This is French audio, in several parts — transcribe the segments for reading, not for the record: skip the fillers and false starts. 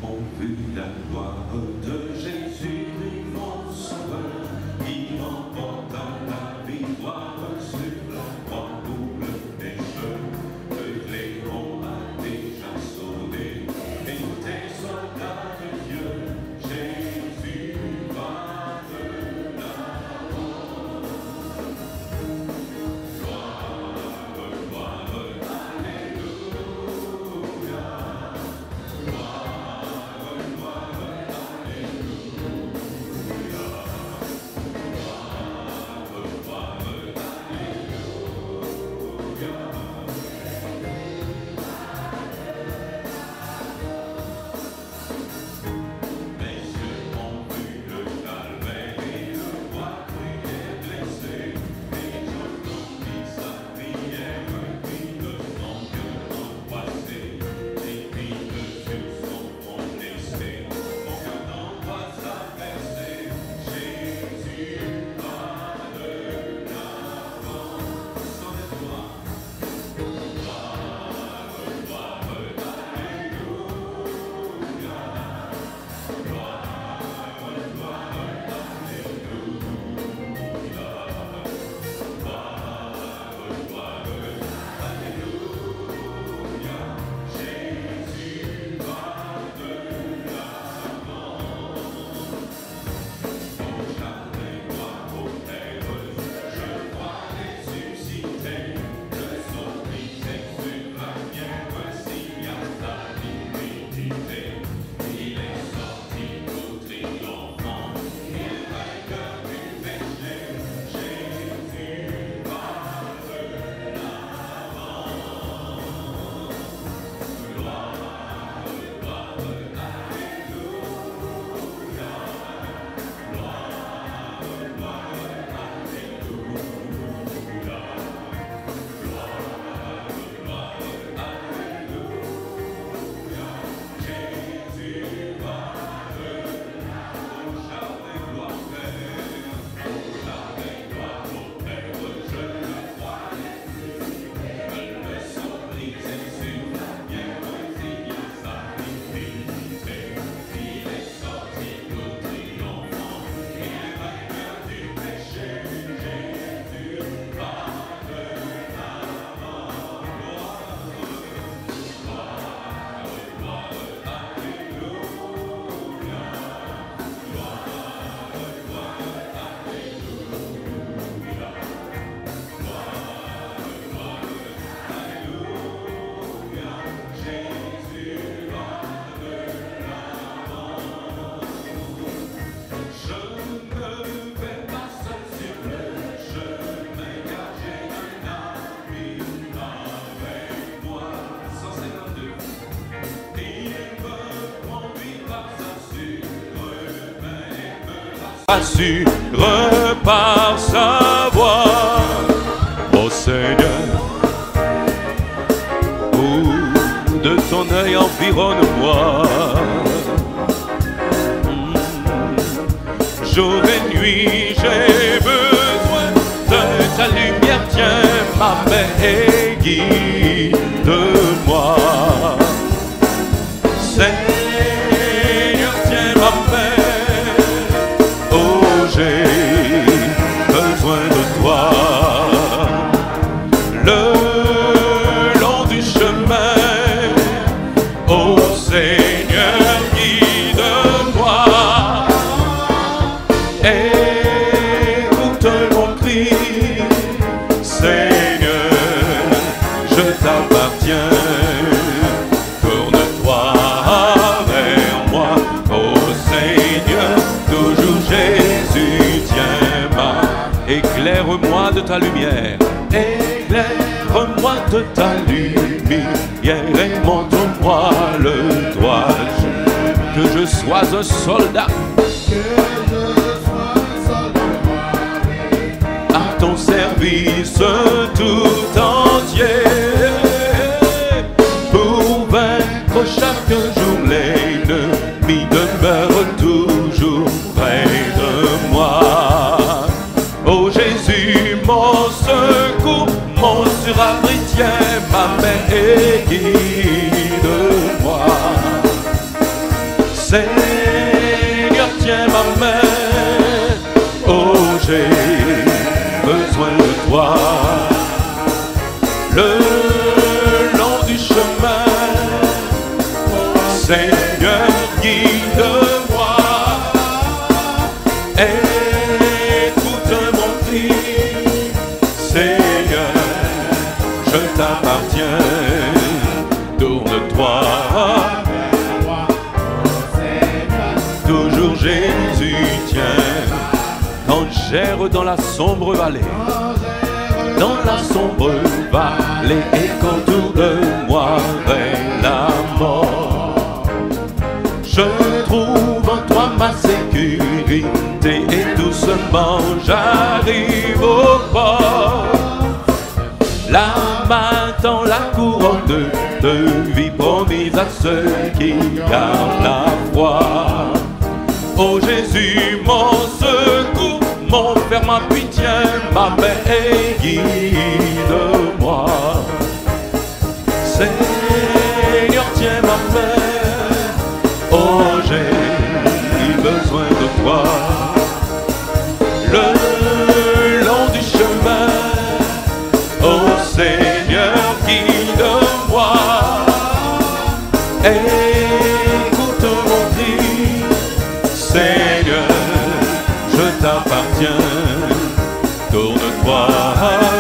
ont vu la gloire de Jésus, mon sauveur, qui remporta la victoire sur la croix pour le pécheur. Le Léon a déjà sauvé, et nous tes soldats de Dieu, Jésus va de l'avant. Gloire, gloire, alléluia. Assure par sa voix, ô Seigneur, où de ton œil environne-moi. Jour et nuit, j'ai besoin de ta lumière. Tiens ma main et guide-moi. Seigneur, tiens ma main. J'ai besoin de toi le long du chemin. Ô Seigneur, guide-moi. Écoute mon cri, Seigneur, je t'appartiens. Tourne-toi vers moi, ô Seigneur, toujours Jésus, tiens ma. Éclaire-moi de ta lumière, éclaire-moi de ta lumière et montre-moi le droit. Que je sois un soldat, à ton service tout entier, pour vaincre chaque jour l'ennemi demeure toujours près de moi. Oh Jésus, mon secours, mon surabri, tiens ma main et guide-moi. Seigneur, tiens ma main. Oh, j'ai besoin de toi. Le long du chemin, Seigneur, guide-moi. Écoute mon cri, Seigneur, je t'appartiens. Tourne-toi, toujours Jésus tient. Quand j'erre dans la sombre vallée, dans la sombre vallée, et qu'autour de moi règne la mort, je trouve en toi ma sécurité, et doucement j'arrive au port. Là m'attend la couronne de vie promise à ceux qui gardent la foi. Oh Jésus, mon secours, mon frère, ma pitié, ma main et guide-moi. Seigneur, tiens ma main. Oh, j'ai besoin de toi. Le long du chemin, oh Seigneur, guide-moi. Écoute mon cri, Seigneur, je t'appartiens. Tourne-toi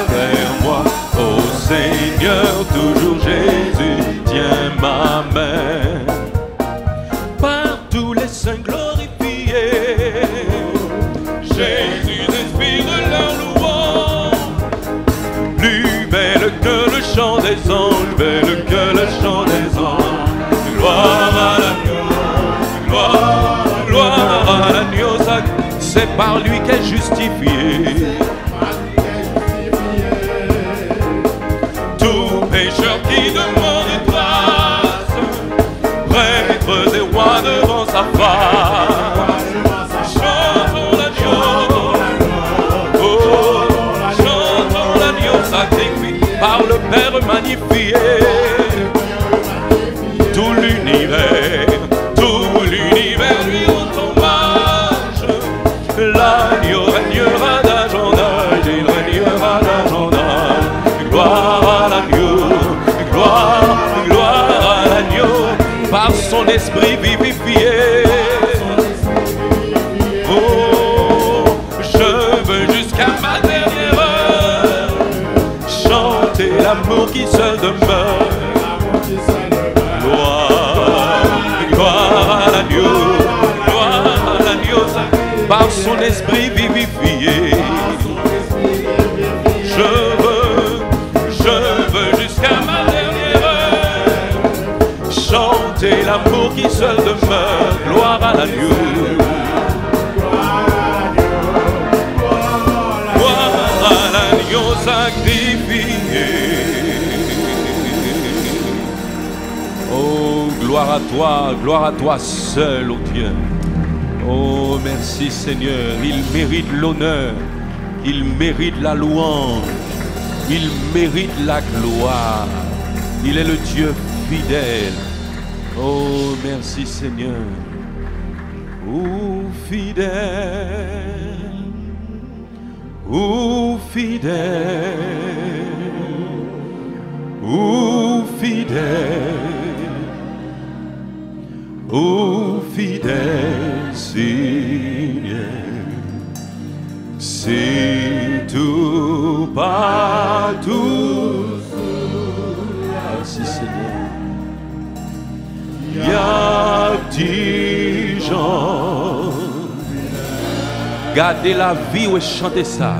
vers moi, oh Seigneur, toujours Jésus, tiens ma main. Par tous les saints glorifiés, Jésus inspire leur louange. Plus belle que le chant des anges, belle que le chant des anges. Gloire à l'agneau, gloire à l'agneau, c'est par lui qu'est justifié. Tout pécheur qui demande grâce, prêtres et rois devant sa face. Chantons l'agneau, oh, chantons l'agneau sacrifié par le Père magnifié. Tout l'univers lui rend hommage. L'agneau régnera d'âge en âge, il régnera d'âge en âge. Gloire à l'agneau, gloire à l'agneau, par son esprit vivifié. Oh, je veux jusqu'à ma dernière heure chanter l'amour qui seul demeure. Gloire à l'agneau, par son esprit vivifié. Je veux jusqu'à ma dernière heure chanter l'amour qui seul demeure. Gloire à l'agneau, gloire à l'agneau sacrifié. Oh, gloire à toi seul, ô Dieu. Oh, merci Seigneur, il mérite l'honneur, il mérite la louange, il mérite la gloire. Il est le Dieu fidèle. Oh, merci Seigneur. Oh, fidèle, oh, fidèle, oh, fidèle, oh, fidèle Seigneur, c'est tout partout. Merci Seigneur. Il y a des gens, gardez la vie ou chantez ça.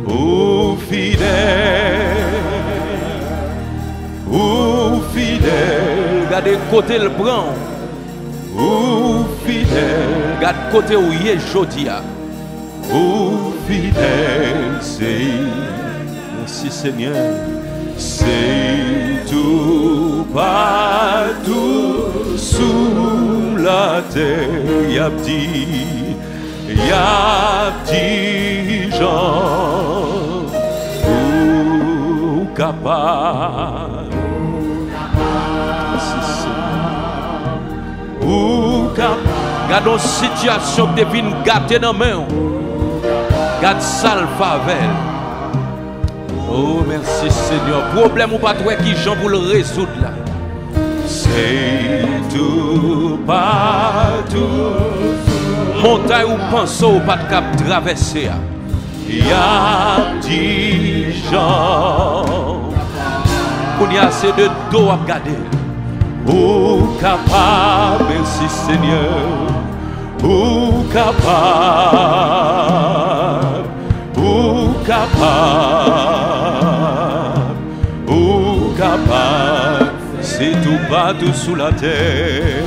Oh fidèle, gardez côté le blanc. Oh fidèle, garde côté où il est jodia. Oh fidèle, c'est merci Seigneur, c'est tout partout sous la terre. Y a des gens capables. Ou capable Garde une situation qui devine gâter dans la main. Garde sale favel. Oh, merci Seigneur. Problème ou pas toi qui j'en pour le résoudre là. C'est tout partout. Montagne ou pensez ou pas de cap traverser. Il y a 10 gens. On y a assez de dos à garder. Ou capable, merci Seigneur. Ou capable. Ou capable. Ou capable. C'est tout partout sous la terre.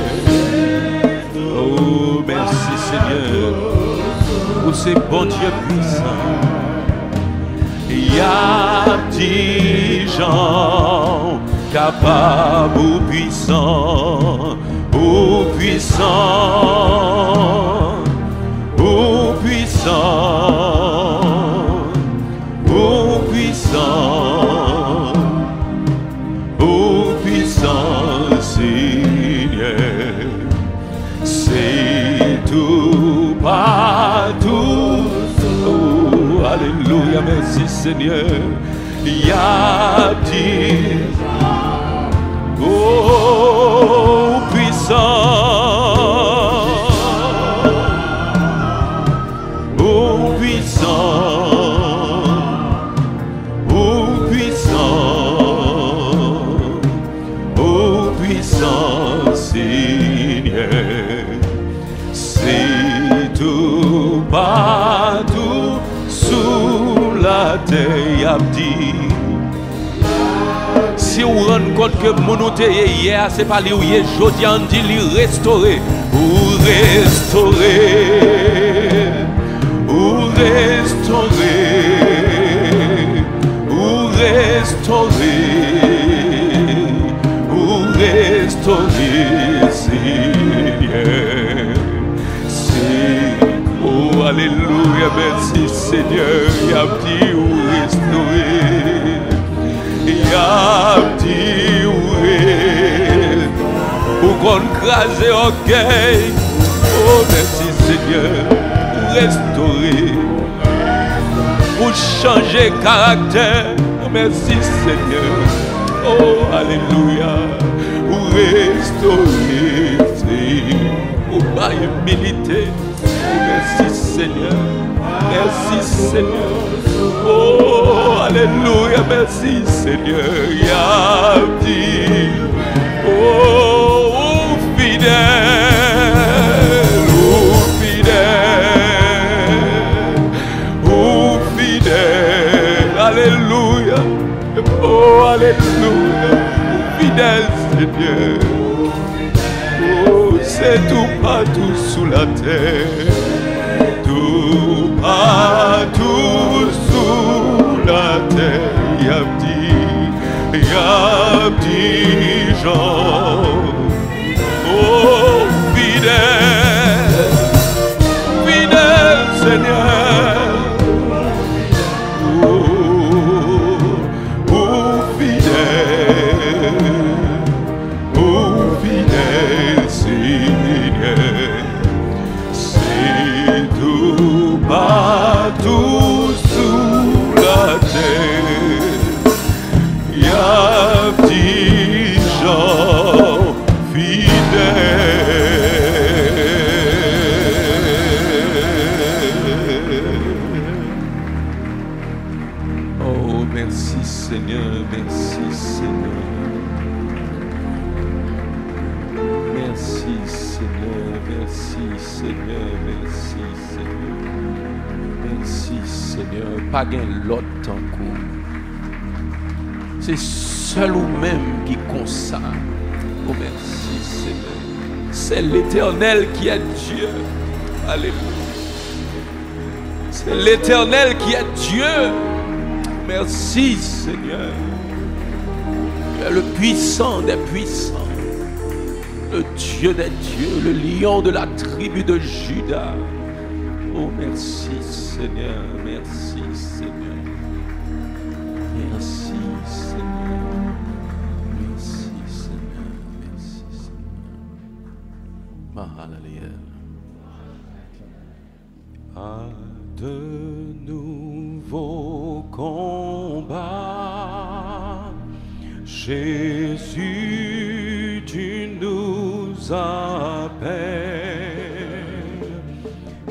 Oh, merci Seigneur. Pour ces bons Dieu puissants. Il y a 10 gens capables ou puissants, ou puissants, ou puissants, ou puissants, ou puissants, Seigneur. C'est tout partout. Oh, alléluia, merci Seigneur. Il y a 10. Oh, puissant. Oh, puissant. Oh, puissant. Oh, puissant Seigneur. C'est tout partout sous la terre, dit. Si vous vous rendez compte que mon hier, c'est pas lui où il est, aujourd'hui on dit lui restaurer, ou restaurer, ou restaurer, ou restaurer, ou restaurer, Seigneur. Oh, alléluia, merci Seigneur, il a dit ou restaurer, il a dit ou qu'on crase orgueil. Oh, merci Seigneur, restaurer, pour changer caractère. Merci Seigneur, oh, alléluia, ou restaurer, ou pas humilité. Merci Seigneur, merci Seigneur. Oh, alléluia, merci Seigneur. Yabdi, oh, fidèle, oh, fidèle, oh, fidèle. Alléluia, oh, alléluia, fidèle Seigneur. Oh, c'est tout partout sous la terre. Tout partout sous la terre, Yabdi Jean. Oh, fidèle, fidèle Seigneur. Oh, fidèle Seigneur. C'est tout partout sous la terre. Il y a 10 gens fidèles. Oh, merci Seigneur, merci Seigneur. Merci Seigneur, merci Seigneur, merci Seigneur. Merci Seigneur, pas gain l'autre temps qu'on. C'est seul ou même qui consacre. Oh merci Seigneur. C'est l'Éternel qui est Dieu. Alléluia. C'est l'Éternel qui est Dieu. Merci Seigneur. Tu es le puissant des puissants. Le Dieu des dieux, le lion de la tribu de Juda. Oh, merci Seigneur, merci Seigneur. Merci Seigneur. Merci Seigneur, merci Seigneur. Hallelujah. à de nouveaux combats. Jésus, tu nous appelles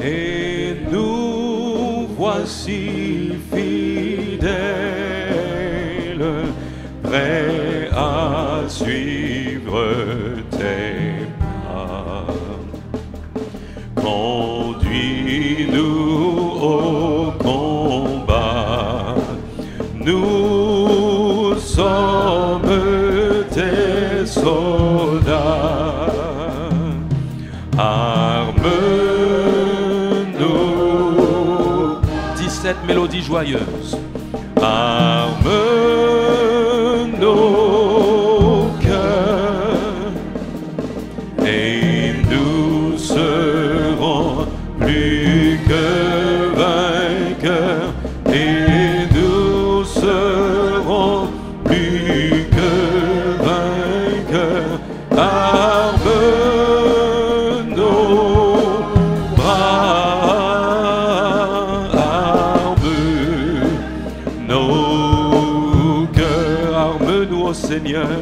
et nous voici fidèles, prêts à suivre tes pas. Conduis-nous au combat, nous sommes tes soldats. Arme-nous. 17 mélodies joyeuses. Arme nos cœurs et nous serons plus que vainqueurs, et nous serons plus que vainqueurs. Arme nos bras, arme nos cœurs, arme-nous au Seigneur,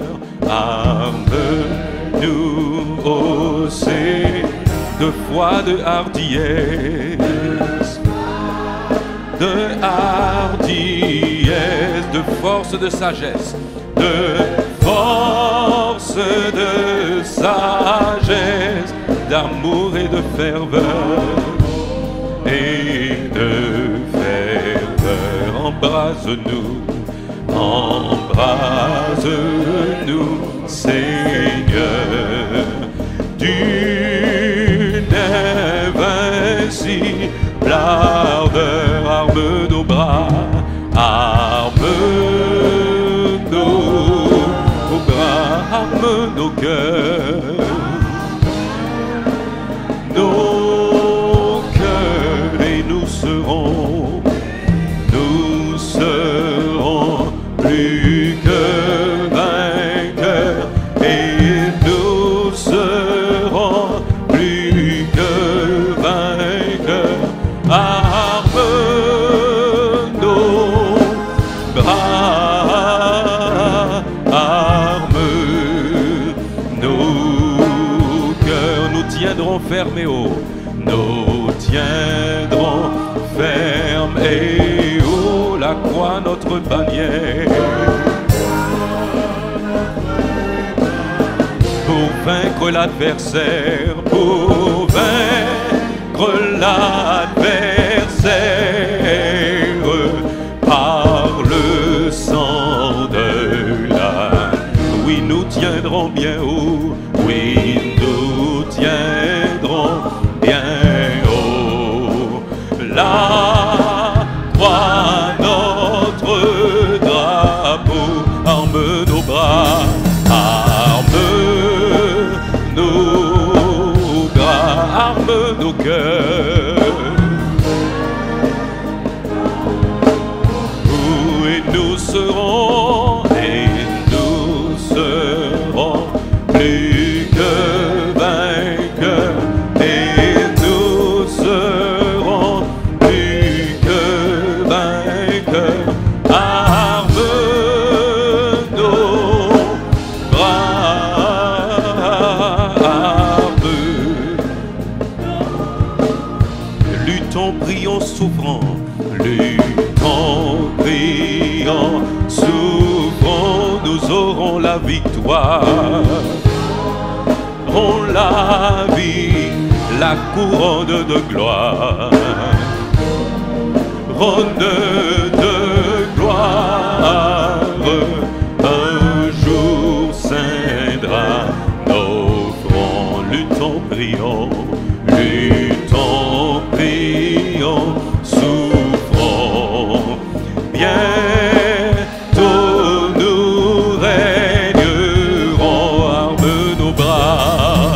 arme-nous au Seigneur, de foi, de hardiesse, de force, de sagesse, de force, de sagesse, d'amour et de ferveur, et de ferveur. Embrase-nous, embrase-nous, Seigneur, d'une invincible ardeur. Arme nos bras, arme nos bras, arme nos cœurs, et nous serons plus que vainqueurs, et nous serons plus que vainqueurs. Arme nos bras, arme nos cœurs. Nous tiendrons fermes et haut, nous tiendrons fermes et haut, la croix notre bannière, pour vaincre l'adversaire, pour vaincre l'adversaire, par le sang de l'âne. Oui, nous tiendrons bien haut, oui, nous tiendrons bien haut. La croix, notre drapeau, arme nos bras, arme nos bras, arme nos cœurs. Et nous serons plus que vainqueurs, et nous serons plus que vainqueurs. Arme nos bras, arme. Luttons, prions, souffrons, luttons, prions, souffrons, nous aurons la victoire. On la vie, la couronne de gloire, couronne de gloire, un jour ceindra nos fronts. Luttons, prions, souffrons, bientôt nous régnerons. Arme nos bras,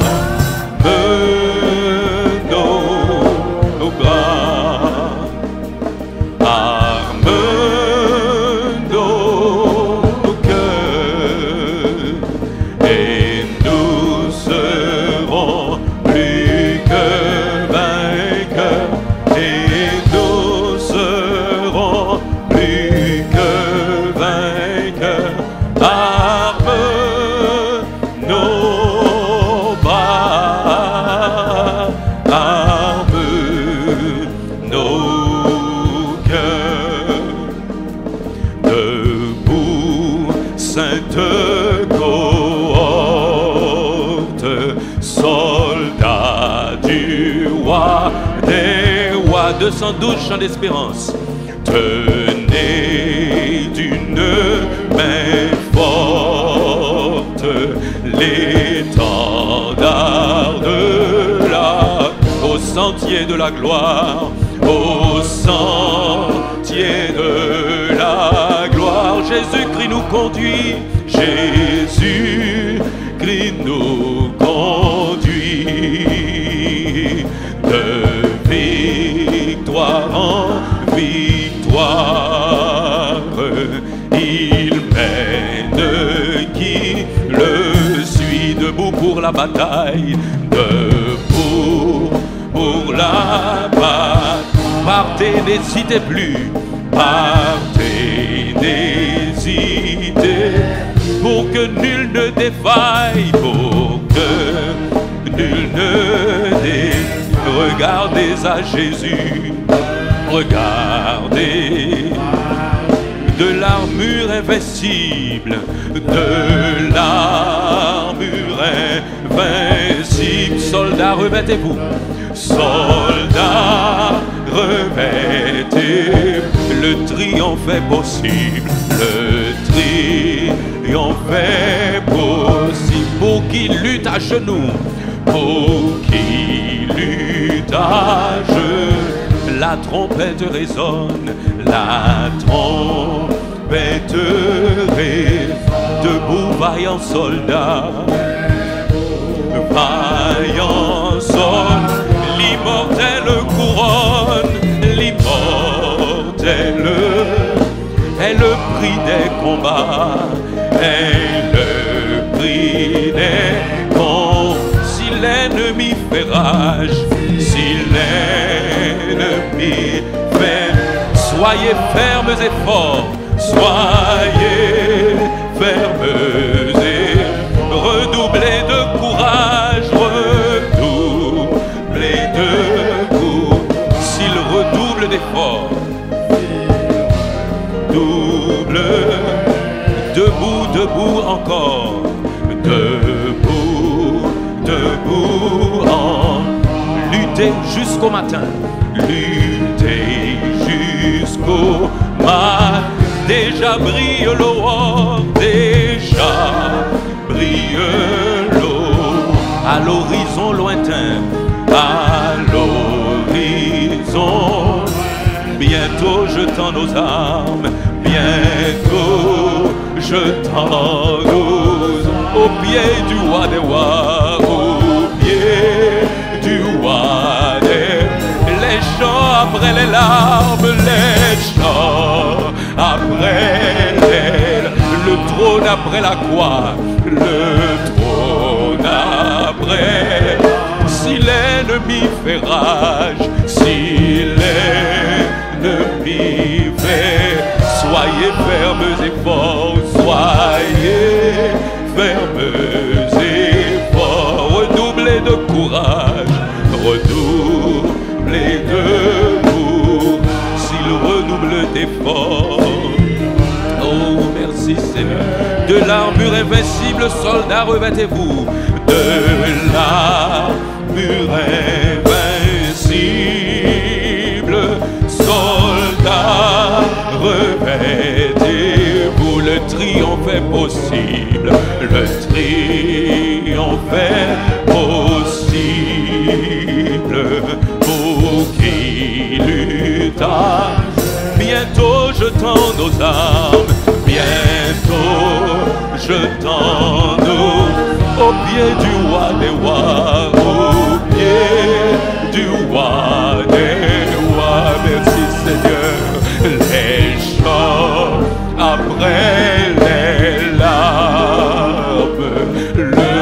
nos bras, arme nos du roi des rois. 212 chants d'espérance. Tenez d'une main forte l'étendard de la, au sentier de la gloire, au sentier de la gloire. Jésus-Christ nous conduit, Jésus-Christ nous conduit de victoire en victoire. Il mène qui le suit, debout pour la bataille, debout pour la bataille. Partez, n'hésitez plus, partez, n'hésitez, pour que nul ne défaille, pour que nul ne défaille. Regardez à Jésus, regardez, de l'armure invincible, de l'armure invincible. Soldats, revêtez-vous, soldats, revêtez, le triomphe est possible, le triomphe est possible. Pour qui lutte à genoux, pour qui lutte à genoux, la trompette résonne, la trompette résonne. Debout, vaillant soldat, vaillant soldat, l'immortelle couronne, l'immortelle est le prix des combats, est le prix des combats. Si l'ennemi fait rage, si l'ennemi fait, soyez fermes et forts, soyez fermes et redoublez de courage, redoublez de courage. S'il redouble d'efforts, double, debout, debout encore, debout, debout, luttez jusqu'au matin, luttez jusqu'au matin. Déjà brille l'aurore, déjà brille l'aurore, à l'horizon lointain, à l'horizon. Bientôt jetant nos armes, bientôt jetant nos armes, au pied du roi des rois, au pied du roi des. Les chants après les larmes, les chants après le trône après la croix, le trône après. Si l'ennemi fait rage, si l'ennemi fait, soyez fermes et forts, soyez fermes et forts, redoublez de courage, redoublez de courage, s'il redouble d'efforts. Oh, merci Seigneur. De l'armure invincible, soldats, revêtez-vous. De l'armure invincible, soldats, revêtez-vous. Le triomphe est possible, le triomphe est possible. Pour qui lutte, bientôt jetant nos armes, bientôt jetant nous au pied du roi des rois, au pied du roi des rois. Merci Seigneur. Les chants après les larmes, le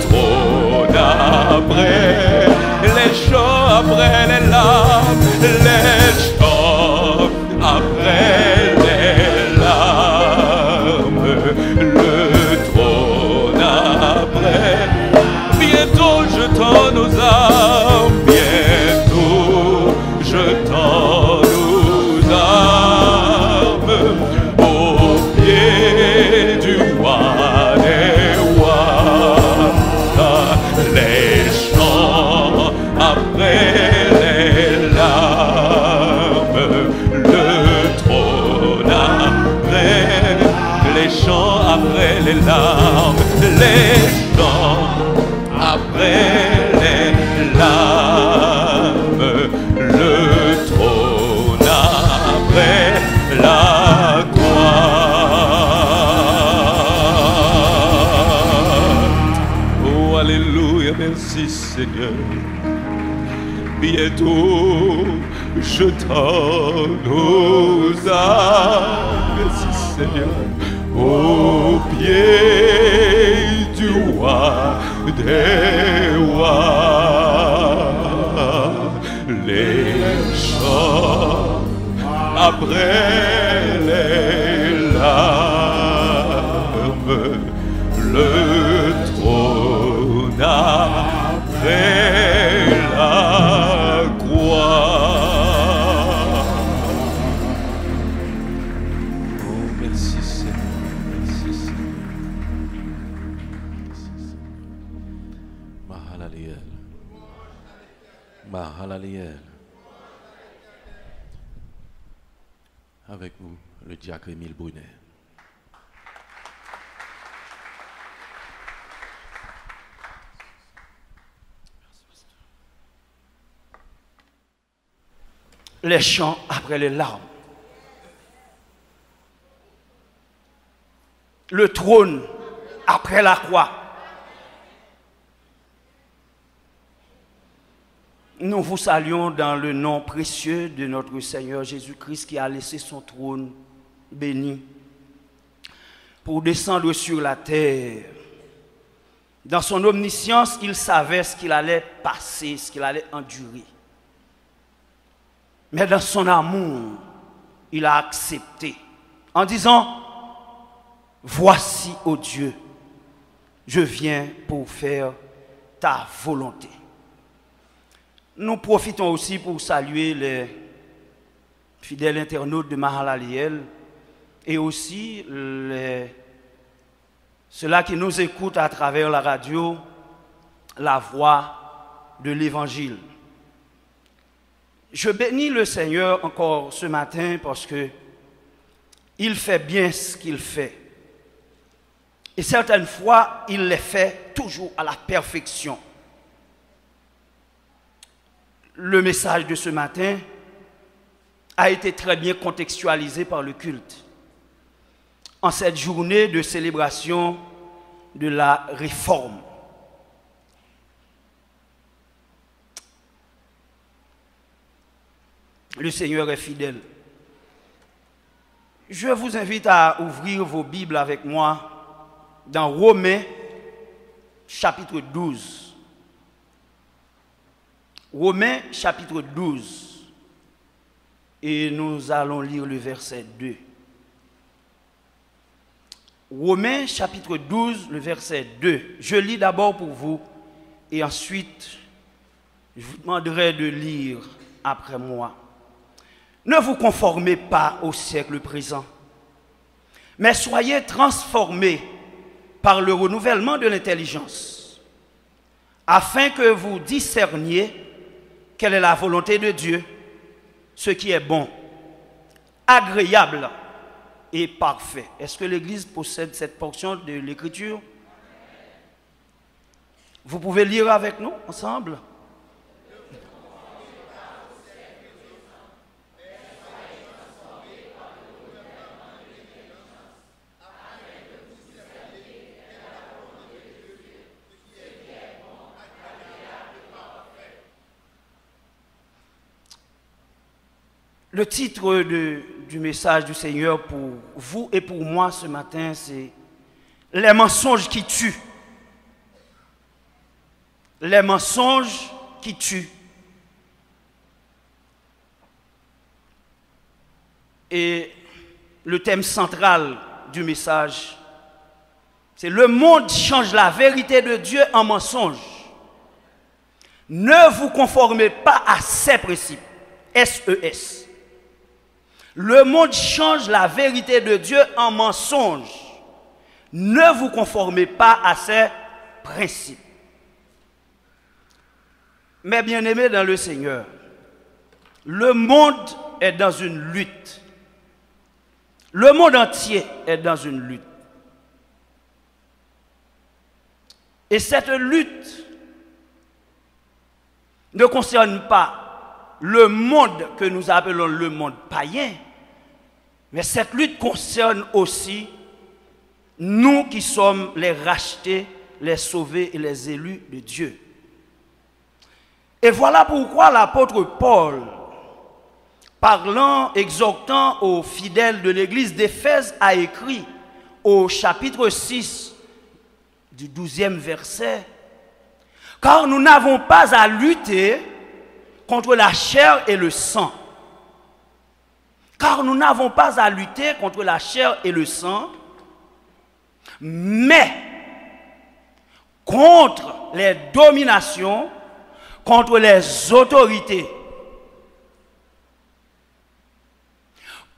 trône après, les chants après les larmes, les chants après les larmes, le trône après. Bientôt jetant nos armes, bientôt jetant nos armes, au pied du roi des rois. Les chants après après les larmes, le trône après les chants, après les larmes, les chants après les larmes, le trône après la gloire. Oh, alléluia, merci Seigneur. Bientôt je t'en aux âmes, merci Seigneur, au pied du roi des rois, les chants après les larmes, le trône après la croix. Oh, merci Seigneur, merci Seigneur. Mahalaliel. Mahalaliel. Avec vous, le diacre Émile Brunet. Les chants après les larmes. Le trône après la croix. Nous vous saluons dans le nom précieux de notre Seigneur Jésus-Christ qui a laissé son trône béni pour descendre sur la terre. Dans son omniscience, il savait ce qu'il allait passer, ce qu'il allait endurer. Mais dans son amour, il a accepté en disant, voici, ô Dieu, je viens pour faire ta volonté. Nous profitons aussi pour saluer les fidèles internautes de Mahalaliel et aussi ceux-là qui nous écoutent à travers la radio, la voix de l'Évangile. Je bénis le Seigneur encore ce matin parce que il fait bien ce qu'il fait. Et certaines fois, il les fait toujours à la perfection. Le message de ce matin a été très bien contextualisé par le culte. En cette journée de célébration de la réforme. Le Seigneur est fidèle. Je vous invite à ouvrir vos Bibles avec moi dans Romains chapitre 12. Romains chapitre 12. Et nous allons lire le verset 2. Romains chapitre 12, le verset 2. Je lis d'abord pour vous et ensuite je vous demanderai de lire après moi. Ne vous conformez pas au siècle présent, mais soyez transformés par le renouvellement de l'intelligence, afin que vous discerniez quelle est la volonté de Dieu, ce qui est bon, agréable et parfait. Est-ce que l'Église possède cette portion de l'Écriture? Vous pouvez lire avec nous ensemble? Le titre du message du Seigneur pour vous et pour moi ce matin, c'est « Les mensonges qui tuent ». Les mensonges qui tuent. Et le thème central du message, c'est « Le monde change la vérité de Dieu en mensonge. Ne vous conformez pas à ces principes. » SES. Le monde change la vérité de Dieu en mensonge. Ne vous conformez pas à ces principes. Mes bien-aimés dans le Seigneur, le monde est dans une lutte. Le monde entier est dans une lutte. Et cette lutte ne concerne pas le monde que nous appelons le monde païen, mais cette lutte concerne aussi nous qui sommes les rachetés, les sauvés et les élus de Dieu. Et voilà pourquoi l'apôtre Paul, parlant, exhortant aux fidèles de l'église d'Éphèse, a écrit au chapitre 6 du 12e verset, « Car nous n'avons pas à lutter contre la chair et le sang. Car nous n'avons pas à lutter contre la chair et le sang, mais contre les dominations, contre les autorités,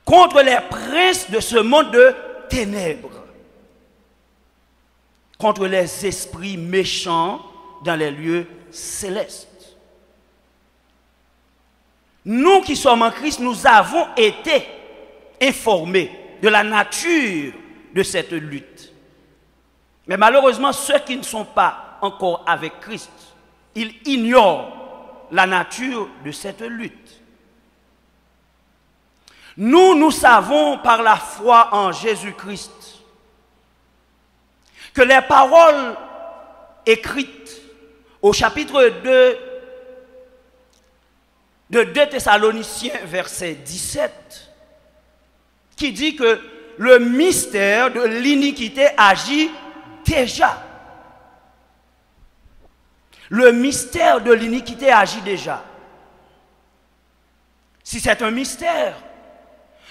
contre les princes de ce monde de ténèbres, contre les esprits méchants dans les lieux célestes. » Nous qui sommes en Christ, nous avons été informés de la nature de cette lutte. Mais malheureusement, ceux qui ne sont pas encore avec Christ, ils ignorent la nature de cette lutte. Nous savons par la foi en Jésus-Christ que les paroles écrites au chapitre 2 de 2 Thessaloniciens, verset 17, qui dit que le mystère de l'iniquité agit déjà. Le mystère de l'iniquité agit déjà. Si c'est un mystère,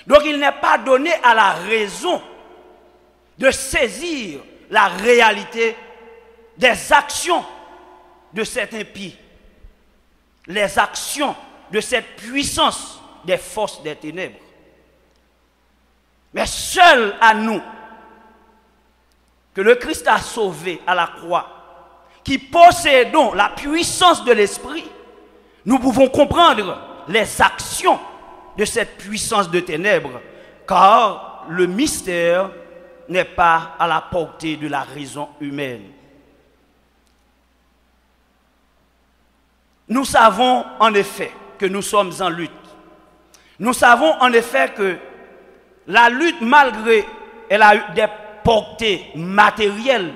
donc il n'est pas donné à la raison de saisir la réalité des actions de cet impie, les actions de cette puissance des forces des ténèbres. Mais seul à nous, que le Christ a sauvé à la croix, qui possédons la puissance de l'Esprit, nous pouvons comprendre les actions de cette puissance de ténèbres, car le mystère n'est pas à la portée de la raison humaine. Nous savons en effet que nous sommes en lutte. Nous savons en effet que la lutte, malgré elle a eu des portées matérielles,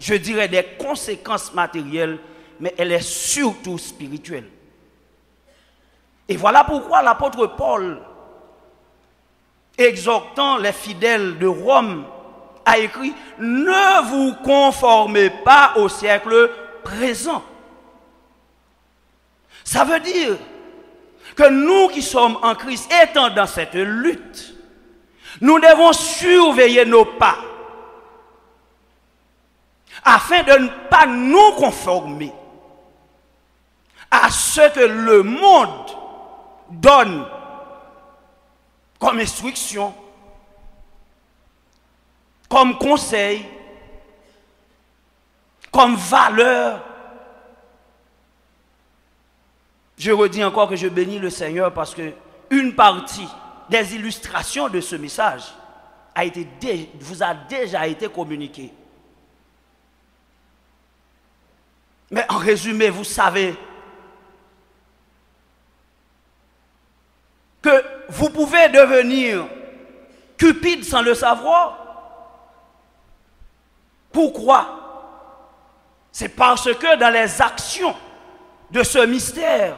je dirais des conséquences matérielles, mais elle est surtout spirituelle. Et voilà pourquoi l'apôtre Paul, exhortant les fidèles de Rome, a écrit « Ne vous conformez pas au siècle présent ». Ça veut dire que nous qui sommes en Christ, étant dans cette lutte, nous devons surveiller nos pas afin de ne pas nous conformer à ce que le monde donne comme instruction, comme conseil, comme valeur. Je redis encore que je bénis le Seigneur parce que une partie des illustrations de ce message vous a déjà été communiquée. Mais en résumé, vous savez que vous pouvez devenir cupide sans le savoir. Pourquoi? C'est parce que dans les actions de ce mystère,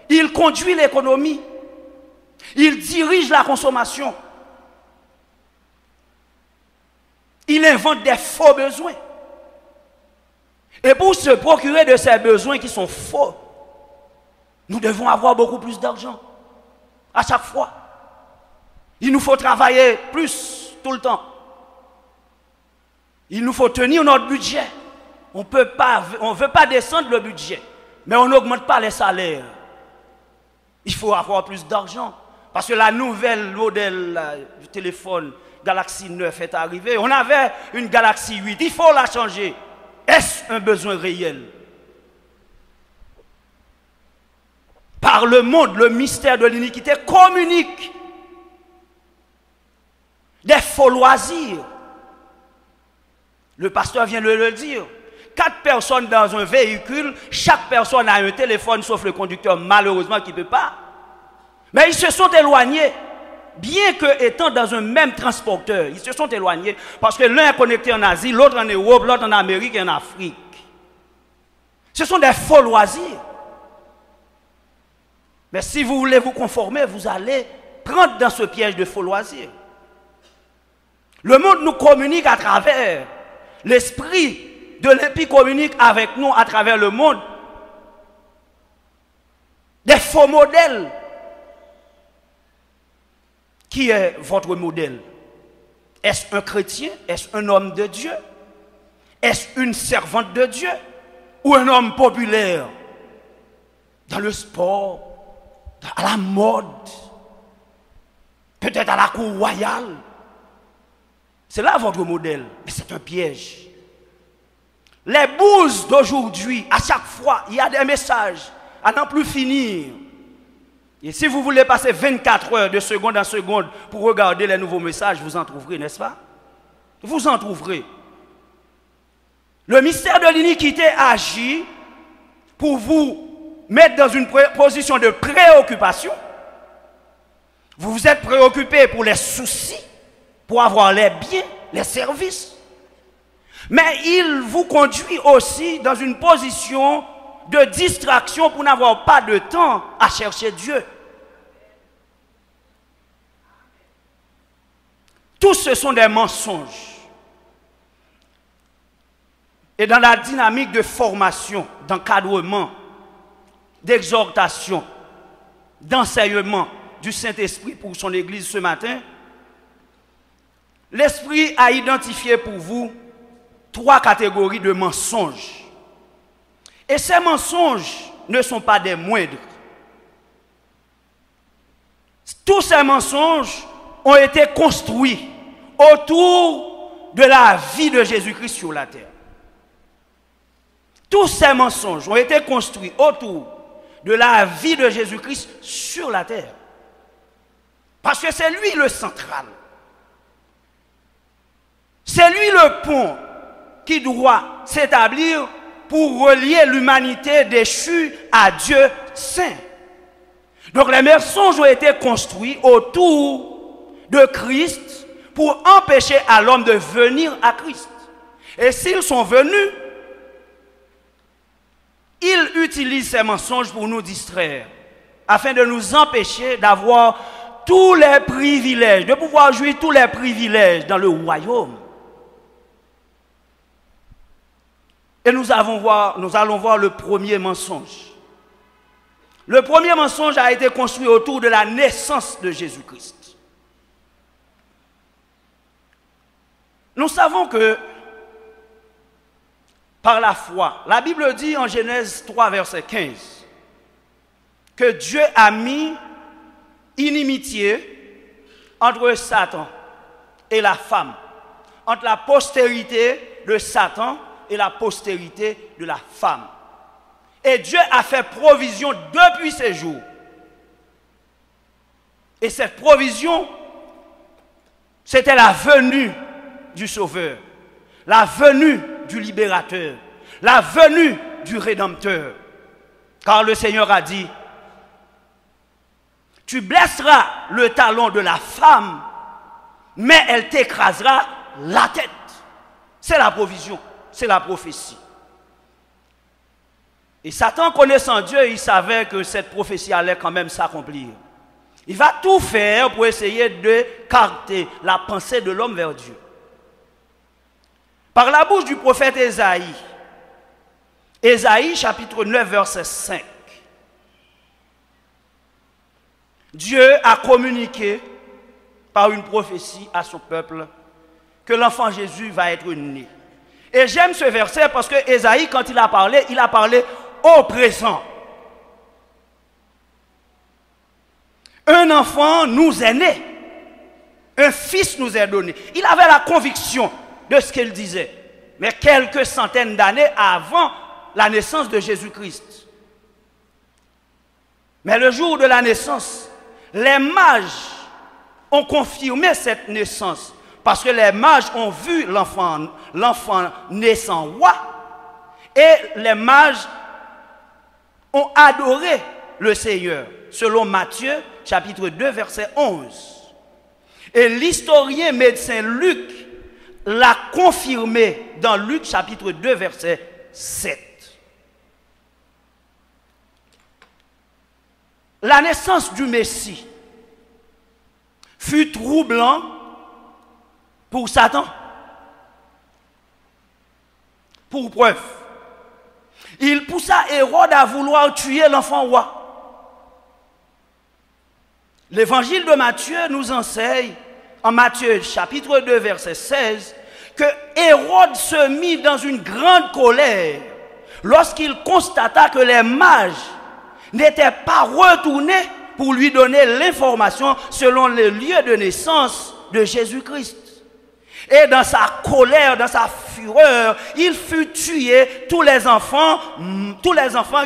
il conduit l'économie, il dirige la consommation, il invente des faux besoins. Et pour se procurer de ces besoins qui sont faux, nous devons avoir beaucoup plus d'argent à chaque fois. Il nous faut travailler plus tout le temps. Il nous faut tenir notre budget. On ne veut pas descendre le budget, mais on n'augmente pas les salaires. Il faut avoir plus d'argent. Parce que la nouvelle modèle du téléphone Galaxy 9 est arrivée. On avait une Galaxy 8. Il faut la changer. Est-ce un besoin réel? Car le monde, le mystère de l'iniquité communique des faux loisirs. Le pasteur vient de le dire. 4 personnes dans un véhicule, chaque personne a un téléphone sauf le conducteur malheureusement qui ne peut pas. Mais ils se sont éloignés. Bien que étant dans un même transporteur, ils se sont éloignés parce que l'un est connecté en Asie, l'autre en Europe, l'autre en Amérique et en Afrique. Ce sont des faux loisirs. Mais si vous voulez vous conformer, vous allez prendre dans ce piège de faux loisirs. Le monde nous communique à travers l'esprit de l'impie communique avec nous à travers le monde. Des faux modèles. Qui est votre modèle? Est-ce un chrétien? Est-ce un homme de Dieu? Est-ce une servante de Dieu? Ou un homme populaire? Dans le sport, à la mode, peut-être à la cour royale. C'est là votre modèle, mais c'est un piège. Les bouses d'aujourd'hui, à chaque fois, il y a des messages à n'en plus finir. Et si vous voulez passer 24 heures de seconde en seconde pour regarder les nouveaux messages, vous en trouverez, n'est-ce pas? Vous en trouverez. Le mystère de l'iniquité agit pour vous mettre dans une position de préoccupation. Vous vous êtes préoccupé pour les soucis, pour avoir les biens, les services. Mais il vous conduit aussi dans une position de distraction pour n'avoir pas de temps à chercher Dieu. Tous ce sont des mensonges. Et dans la dynamique de formation, d'encadrement, d'exhortation, d'enseignement du Saint-Esprit pour son Église ce matin, l'Esprit a identifié pour vous 3 catégories de mensonges. Et ces mensonges ne sont pas des moindres. Tous ces mensonges ont été construits autour de la vie de Jésus-Christ sur la terre. Tous ces mensonges ont été construits autour de la vie de Jésus-Christ sur la terre. Parce que c'est lui le central. C'est lui le pont qui doit s'établir pour relier l'humanité déchue à Dieu saint. Donc les mensonges ont été construits autour de Christ pour empêcher à l'homme de venir à Christ. Et s'ils sont venus, ils utilisent ces mensonges pour nous distraire, afin de nous empêcher d'avoir tous les privilèges, de pouvoir jouir tous les privilèges dans le royaume. Et nous allons voir le premier mensonge. Le premier mensonge a été construit autour de la naissance de Jésus-Christ. Nous savons que par la foi, la Bible dit en Genèse 3, verset 15, que Dieu a mis inimitié entre Satan et la femme, entre la postérité de Satan et la postérité de la femme. Et Dieu a fait provision depuis ces jours. Et cette provision, c'était la venue du Sauveur, la venue du Libérateur, la venue du Rédempteur. Car le Seigneur a dit, tu blesseras le talon de la femme, mais elle t'écrasera la tête. C'est la provision, c'est la prophétie. Et Satan, connaissant Dieu, il savait que cette prophétie allait quand même s'accomplir. Il va tout faire pour essayer de capter la pensée de l'homme vers Dieu. Par la bouche du prophète Ésaïe, Ésaïe chapitre 9, verset 5, Dieu a communiqué par une prophétie à son peuple que l'enfant Jésus va être né. Et j'aime ce verset parce que Ésaïe, quand il a parlé au présent. Un enfant nous est né. Un fils nous est donné. Il avait la conviction de ce qu'il disait. Mais quelques centaines d'années avant la naissance de Jésus-Christ. Mais le jour de la naissance, les mages ont confirmé cette naissance. Parce que les mages ont vu l'enfant naissant roi. Et les mages ont adoré le Seigneur. Selon Matthieu, chapitre 2, verset 11. Et l'historien médecin Luc l'a confirmé dans Luc, chapitre 2, verset 7. La naissance du Messie fut troublant pour Satan. Pour preuve, il poussa Hérode à vouloir tuer l'enfant roi. L'évangile de Matthieu nous enseigne, en Matthieu chapitre 2, verset 16, que Hérode se mit dans une grande colère lorsqu'il constata que les mages n'étaient pas retournés pour lui donner l'information selon le lieu de naissance de Jésus-Christ. Et dans sa colère, dans sa fureur, il fut tué tous les enfants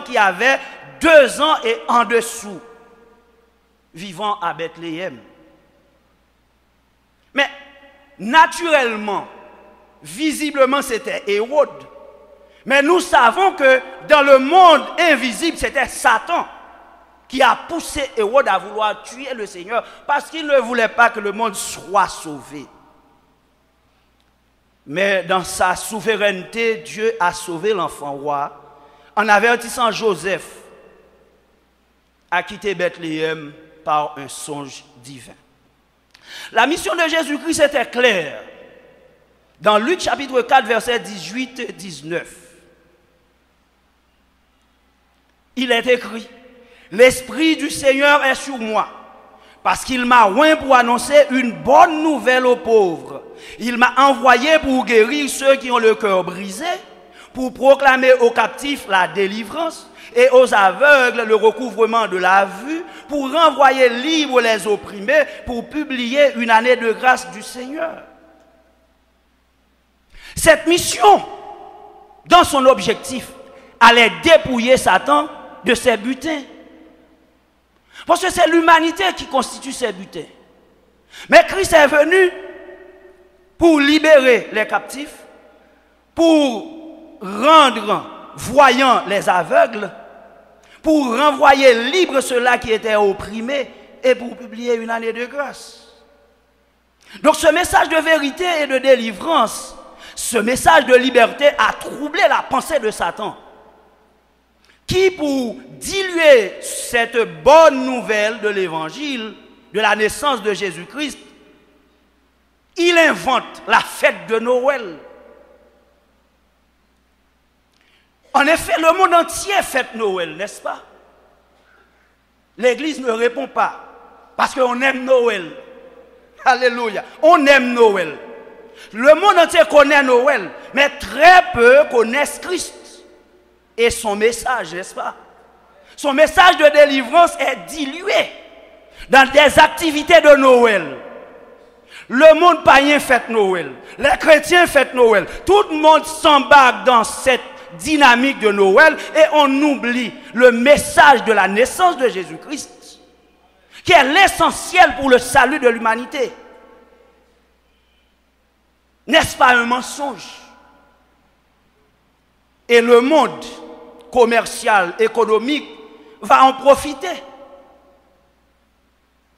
qui avaient 2 ans et en dessous, vivant à Bethléem. Mais naturellement, visiblement, c'était Hérode. Mais nous savons que dans le monde invisible, c'était Satan qui a poussé Hérode à vouloir tuer le Seigneur parce qu'il ne voulait pas que le monde soit sauvé. Mais dans sa souveraineté, Dieu a sauvé l'enfant roi en avertissant Joseph à quitter Bethléem par un songe divin. La mission de Jésus-Christ était claire. Dans Luc chapitre 4, versets 18 et 19, il est écrit: l'Esprit du Seigneur est sur moi, parce qu'il m'a oint pour annoncer une bonne nouvelle aux pauvres. Il m'a envoyé pour guérir ceux qui ont le cœur brisé, pour proclamer aux captifs la délivrance et aux aveugles le recouvrement de la vue, pour renvoyer libres les opprimés, pour publier une année de grâce du Seigneur. Cette mission, dans son objectif, allait dépouiller Satan de ses butins. Parce que c'est l'humanité qui constitue ses butins. Mais Christ est venu pour libérer les captifs, pour rendre voyants les aveugles, pour renvoyer libres ceux-là qui étaient opprimés et pour publier une année de grâce. Donc ce message de vérité et de délivrance, ce message de liberté a troublé la pensée de Satan, qui, pour diluer cette bonne nouvelle de l'évangile, de la naissance de Jésus-Christ, il invente la fête de Noël. En effet, le monde entier fête Noël, n'est-ce pas? L'Église ne répond pas, parce qu'on aime Noël. Alléluia, on aime Noël. Le monde entier connaît Noël, mais très peu connaissent Christ et son message, n'est-ce pas? Son message de délivrance est dilué dans des activités de Noël. Le monde païen fête Noël, les chrétiens fêtent Noël. Tout le monde s'embarque dans cette dynamique de Noël et on oublie le message de la naissance de Jésus-Christ, qui est l'essentiel pour le salut de l'humanité. N'est-ce pas un mensonge? Et le monde commercial, économique, va en profiter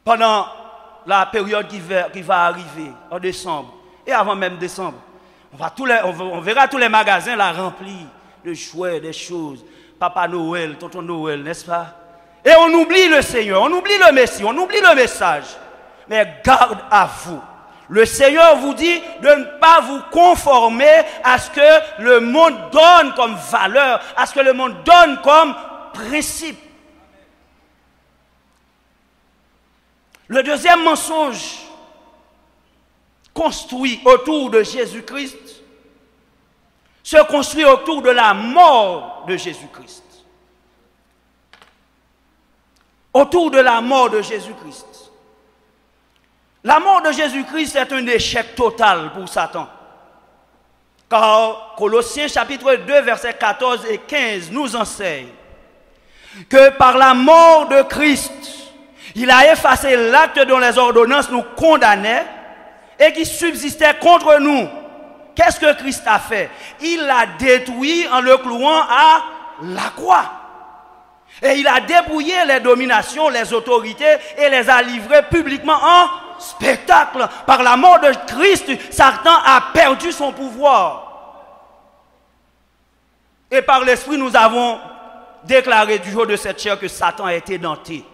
pendant la période qui va arriver en décembre et avant même décembre. On verra tous les magasins là remplis de jouets, des choses. Papa Noël, tonton Noël, n'est-ce pas? Et on oublie le Seigneur, on oublie le Messie, on oublie le message. Mais garde à vous. Le Seigneur vous dit de ne pas vous conformer à ce que le monde donne comme valeur, à ce que le monde donne comme principe. Le deuxième mensonge construit autour de Jésus-Christ se construit autour de la mort de Jésus-Christ. Autour de la mort de Jésus-Christ. La mort de Jésus-Christ est un échec total pour Satan. Car Colossiens chapitre 2, versets 14 et 15 nous enseigne que par la mort de Christ, il a effacé l'acte dont les ordonnances nous condamnaient et qui subsistait contre nous. Qu'est-ce que Christ a fait? Il l'a détruit en le clouant à la croix. Et il a dépouillé les dominations, les autorités et les a livrées publiquement en spectacle. Par la mort de Christ, Satan a perdu son pouvoir. Et par l'Esprit, nous avons déclaré du jour de cette chair que Satan a été denté.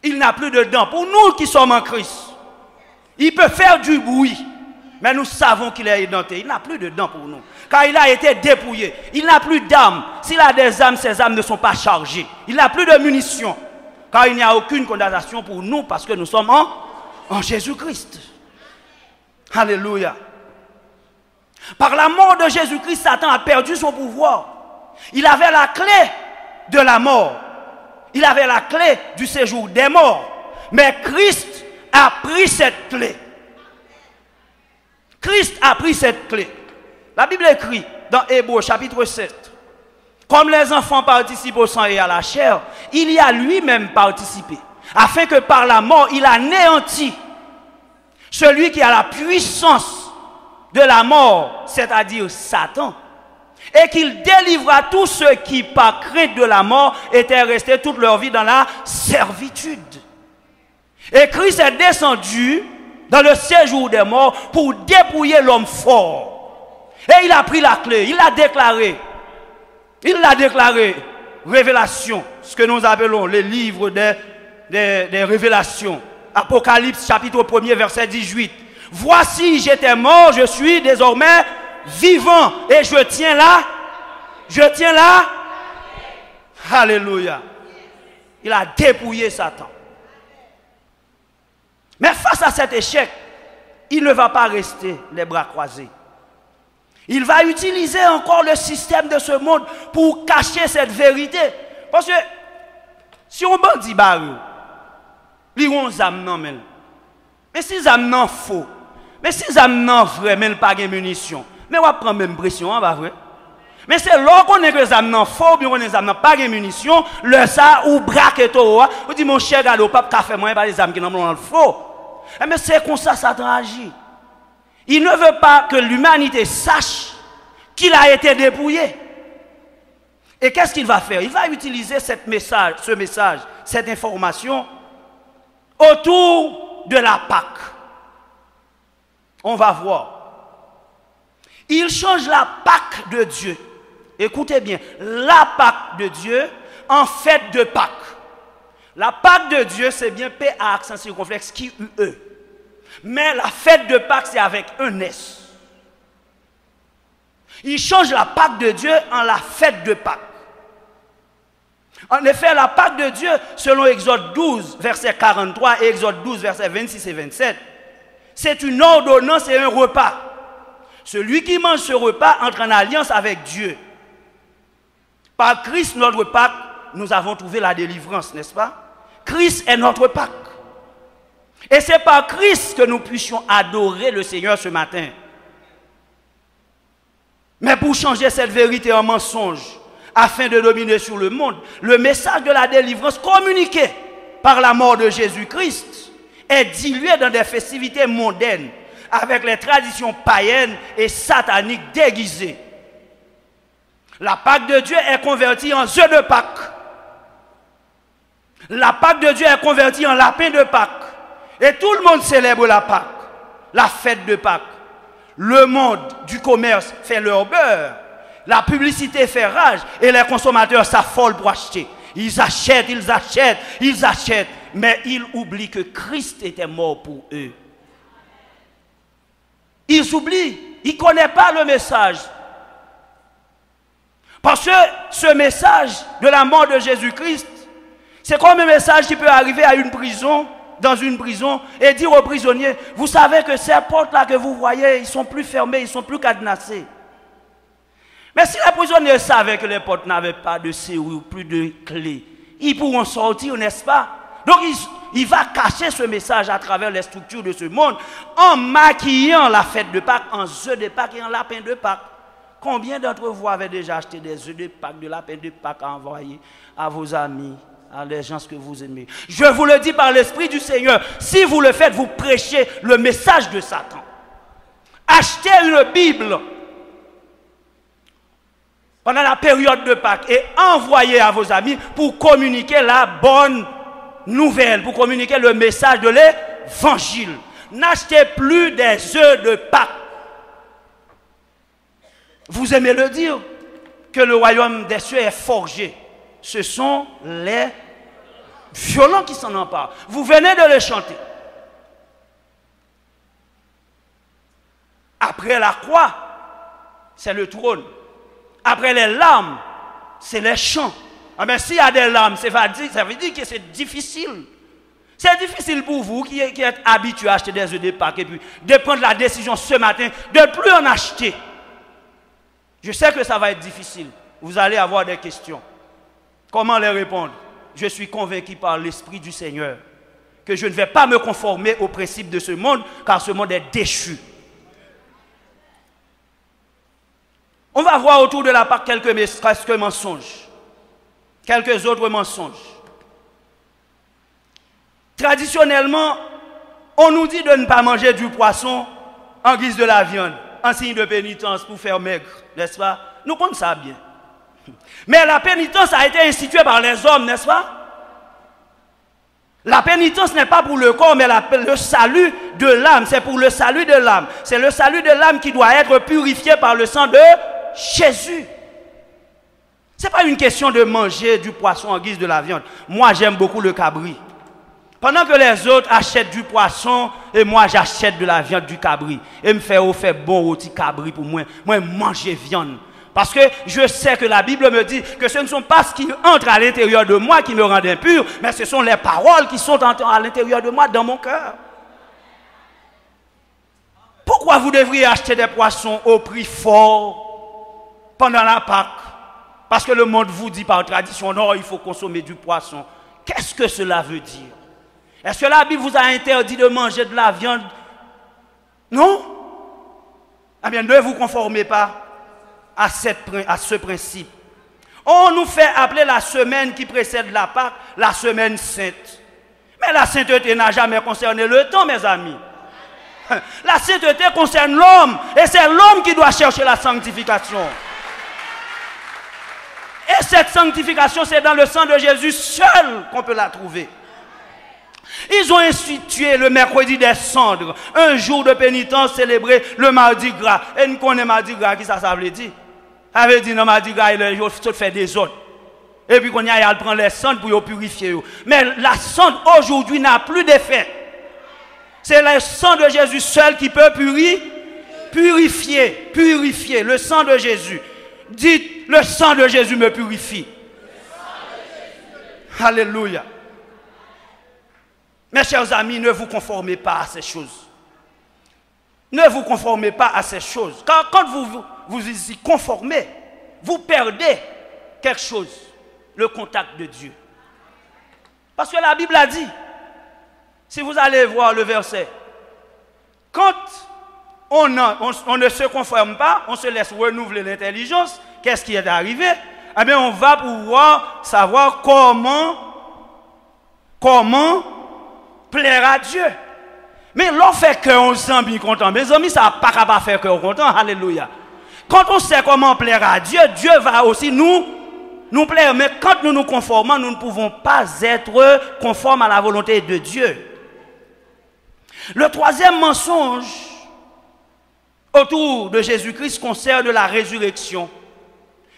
Il n'a plus de dents. Pour nous qui sommes en Christ, il peut faire du bruit, mais nous savons qu'il est édenté. Il n'a plus de dents pour nous, car il a été dépouillé. Il n'a plus d'armes. S'il a des armes, ces armes ne sont pas chargées. Il n'a plus de munitions, car il n'y a aucune condamnation pour nous, parce que nous sommes en Jésus-Christ. Alléluia. Par la mort de Jésus-Christ, Satan a perdu son pouvoir. Il avait la clé de la mort. Il avait la clé du séjour des morts. Mais Christ a pris cette clé. Christ a pris cette clé. La Bible écrit dans Hébreux chapitre 7. Comme les enfants participent au sang et à la chair, il y a lui-même participé. Afin que par la mort, il anéantit celui qui a la puissance de la mort, c'est-à-dire Satan. Et qu'il délivra tous ceux qui, par crainte de la mort, étaient restés toute leur vie dans la servitude. Et Christ est descendu dans le séjour des morts pour dépouiller l'homme fort. Et il a pris la clé, il l'a déclaré. Il l'a déclaré. Révélation, ce que nous appelons les livres des révélations. Apocalypse chapitre 1er verset 18. Voici, j'étais mort, je suis désormais vivant et je tiens là. Alléluia. Il a dépouillé Satan. Mais face à cet échec, il ne va pas rester les bras croisés. Il va utiliser encore le système de ce monde pour cacher cette vérité. Parce que si on bandit barre, ils ont zam non men. Mais si zam non faux, mais si zam non vrai, mais il pas de munitions. Mais on va prendre même pression, pas vrai? Mais c'est là qu'on est que les amenants faux, bien qu'on est amenants pas de munitions, le ça ou braque tout, on dit mon cher gars, pas café moi pas les âmes qui n'ont pas le faux. Mais c'est comme ça Satan agit. Il ne veut pas que l'humanité sache qu'il a été dépouillé. Et qu'est-ce qu'il va faire? Il va utiliser ce message, cette information autour de la Pâque. On va voir. Il change la Pâque de Dieu. Écoutez bien, la Pâque de Dieu en fête de Pâques. La Pâque de Dieu, c'est bien P à accent circonflexe Q-U-E. Mais la fête de Pâques, c'est avec un S. Il change la Pâque de Dieu en la fête de Pâques. En effet, la Pâque de Dieu, selon Exode 12, verset 43 et Exode 12, verset 26 et 27, c'est une ordonnance et un repas. Celui qui mange ce repas entre en alliance avec Dieu. Par Christ, notre Pâque, nous avons trouvé la délivrance, n'est-ce pas? Christ est notre Pâque. Et c'est par Christ que nous puissions adorer le Seigneur ce matin. Mais pour changer cette vérité en mensonge, afin de dominer sur le monde, le message de la délivrance communiqué par la mort de Jésus-Christ est dilué dans des festivités mondaines, avec les traditions païennes et sataniques déguisées. La Pâque de Dieu est convertie en œuf de Pâques. La Pâque de Dieu est convertie en lapin de Pâques. Et tout le monde célèbre la Pâque, la fête de Pâques. Le monde du commerce fait leur beurre. La publicité fait rage et les consommateurs s'affolent pour acheter. Ils achètent, mais ils oublient que Christ était mort pour eux. Ils oublient, ils ne connaissent pas le message. Parce que ce message de la mort de Jésus-Christ, c'est comme un message qui peut arriver à une prison, dans une prison, et dire aux prisonniers, vous savez que ces portes-là que vous voyez, ils ne sont plus fermés, ils ne sont plus cadenassés. Mais si les prisonniers savaient que les portes n'avaient pas de serrure, plus de clés, ils pourront sortir, n'est-ce pas? Donc il va cacher ce message à travers les structures de ce monde en maquillant la fête de Pâques en œuf de Pâques et en lapin de Pâques. Combien d'entre vous avez déjà acheté des œufs de Pâques, de lapin de Pâques à envoyer à vos amis, à les gens que vous aimez? Je vous le dis par l'Esprit du Seigneur, si vous le faites, vous prêchez le message de Satan. Achetez une Bible pendant la période de Pâques et envoyez à vos amis pour communiquer la bonne nouvelle, pour communiquer le message de l'évangile. N'achetez plus des œufs de Pâques. Vous aimez le dire que le royaume des cieux est forgé. Ce sont les violents qui s'en emparent. Vous venez de le chanter. Après la croix, c'est le trône. Après les larmes, c'est les chants. Ah ben, s'il y a des larmes, ça veut dire que c'est difficile. C'est difficile pour vous qui êtes habitués à acheter des œufs de Pâques et puis de prendre la décision ce matin de ne plus en acheter. Je sais que ça va être difficile. Vous allez avoir des questions. Comment les répondre? Je suis convaincu par l'Esprit du Seigneur que je ne vais pas me conformer aux principes de ce monde, car ce monde est déchu. On va voir autour de la Pâque quelques mensonges. Quelques autres mensonges. Traditionnellement, on nous dit de ne pas manger du poisson en guise de la viande, en signe de pénitence pour faire maigre, n'est-ce pas? Nous connaissons ça bien. Mais la pénitence a été instituée par les hommes, n'est-ce pas? La pénitence n'est pas pour le corps, mais le salut de l'âme. C'est pour le salut de l'âme. C'est le salut de l'âme qui doit être purifié par le sang de Jésus. Ce n'est pas une question de manger du poisson en guise de la viande. Moi, j'aime beaucoup le cabri. Pendant que les autres achètent du poisson, et moi j'achète de la viande du cabri. Et me fait bon rôti cabri pour moi. Moi, manger viande. Parce que je sais que la Bible me dit que ce ne sont pas ce qui entre à l'intérieur de moi qui me rend impur, mais ce sont les paroles qui sont à l'intérieur de moi, dans mon cœur. Pourquoi vous devriez acheter des poissons au prix fort pendant la Pâque? Parce que le monde vous dit par tradition, non, il faut consommer du poisson. Qu'est-ce que cela veut dire? Est-ce que la Bible vous a interdit de manger de la viande? Non? Eh bien, ne vous conformez pas à ce principe. On nous fait appeler la semaine qui précède la Pâque la semaine sainte. Mais la sainteté n'a jamais concerné le temps, mes amis. La sainteté concerne l'homme, et c'est l'homme qui doit chercher la sanctification. Et cette sanctification, c'est dans le sang de Jésus seul qu'on peut la trouver. Ils ont institué le mercredi des cendres, un jour de pénitence célébré le mardi gras. Et nous connaissons mardi gras, qui ça veut dire? Ça veut dire, non, mardi gras, il faut faire des autres. Et puis, qu'on y a, prendre les cendres pour les purifier. Mais la cendre aujourd'hui n'a plus d'effet. C'est le sang de Jésus seul qui peut purifier. Le sang de Jésus. Dites, le sang de Jésus me purifie. Alléluia. Mes chers amis, ne vous conformez pas à ces choses. Ne vous conformez pas à ces choses. Car quand vous y conformez, vous perdez quelque chose, le contact de Dieu. Parce que la Bible a dit, si vous allez voir le verset, quand on ne se conforme pas, on se laisse renouveler l'intelligence, qu'est-ce qui est arrivé? Eh bien, on va pouvoir savoir comment plaire à Dieu. Mais l'on fait cœur bien content. Mes amis, ça n'a pas qu'à faire cœur content. Alléluia. Quand on sait comment plaire à Dieu, Dieu va aussi nous plaire. Mais quand nous nous conformons, nous ne pouvons pas être conformes à la volonté de Dieu. Le troisième mensonge autour de Jésus-Christ concerne la résurrection.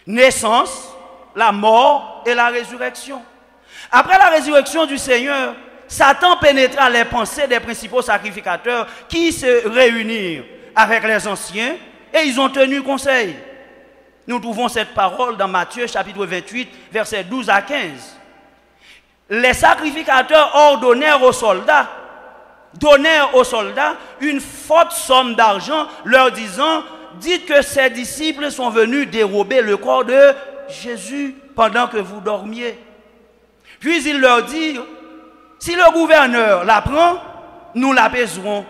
Naissance, la mort et la résurrection. Après la résurrection du Seigneur, Satan pénétra les pensées des principaux sacrificateurs qui se réunirent avec les anciens et ils ont tenu conseil. Nous trouvons cette parole dans Matthieu chapitre 28, versets 12 à 15. Les sacrificateurs donnèrent aux soldats une forte somme d'argent, leur disant, dites que ces disciples sont venus dérober le corps de Jésus pendant que vous dormiez. Puis il leur dit, si le gouverneur l'apprend, nous l'apaiserons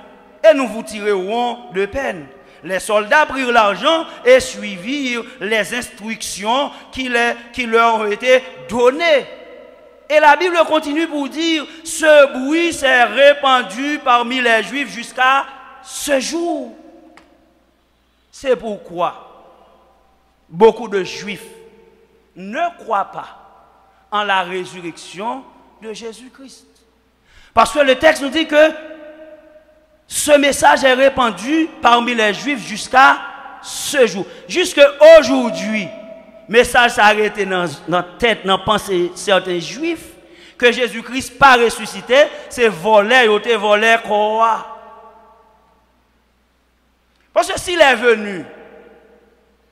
et nous vous tirerons de peine. Les soldats prirent l'argent et suivirent les instructions qui leur ont été données. Et la Bible continue pour dire, ce bruit s'est répandu parmi les Juifs jusqu'à ce jour. C'est pourquoi beaucoup de Juifs ne croient pas en la résurrection de Jésus-Christ. Parce que le texte nous dit que ce message est répandu parmi les Juifs jusqu'à ce jour. Jusqu'à aujourd'hui, le message s'est arrêté dans la tête, dans la pensée de certains Juifs, que Jésus-Christ pas ressuscité, c'est volé, il a volé quoi. Parce que s'il est venu,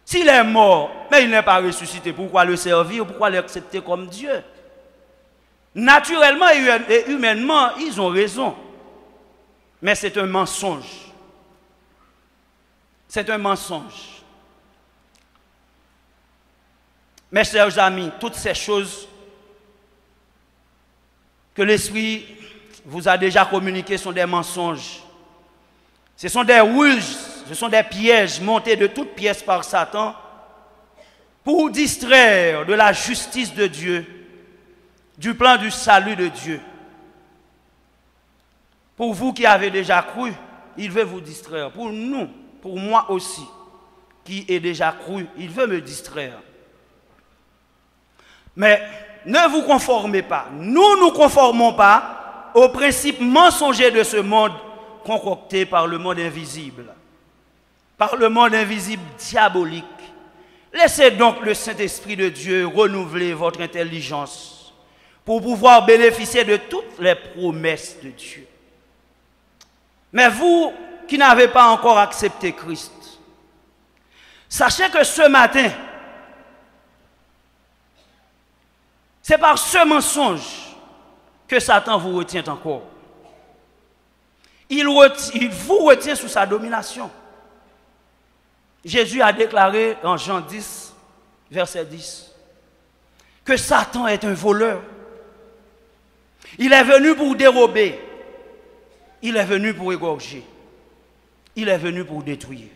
s'il est mort, mais il n'est pas ressuscité, pourquoi le servir, pourquoi l'accepter comme Dieu? Naturellement et humainement, ils ont raison. Mais c'est un mensonge. C'est un mensonge. Mes chers amis, toutes ces choses que l'Esprit vous a déjà communiquées sont des mensonges. Ce sont des ruses, ce sont des pièges montés de toutes pièces par Satan pour distraire de la justice de Dieu, du plan du salut de Dieu. Pour vous qui avez déjà cru, il veut vous distraire. Pour nous, pour moi aussi, qui ai déjà cru, il veut me distraire. Mais ne vous conformez pas, nous ne nous conformons pas aux principes mensongers de ce monde concocté par le monde invisible, par le monde invisible diabolique. Laissez donc le Saint-Esprit de Dieu renouveler votre intelligence pour pouvoir bénéficier de toutes les promesses de Dieu. Mais vous qui n'avez pas encore accepté Christ, sachez que ce matin, c'est par ce mensonge que Satan vous retient encore. Il vous retient sous sa domination. Jésus a déclaré en Jean 10, verset 10, que Satan est un voleur. Il est venu pour dérober. Il est venu pour égorger. Il est venu pour détruire.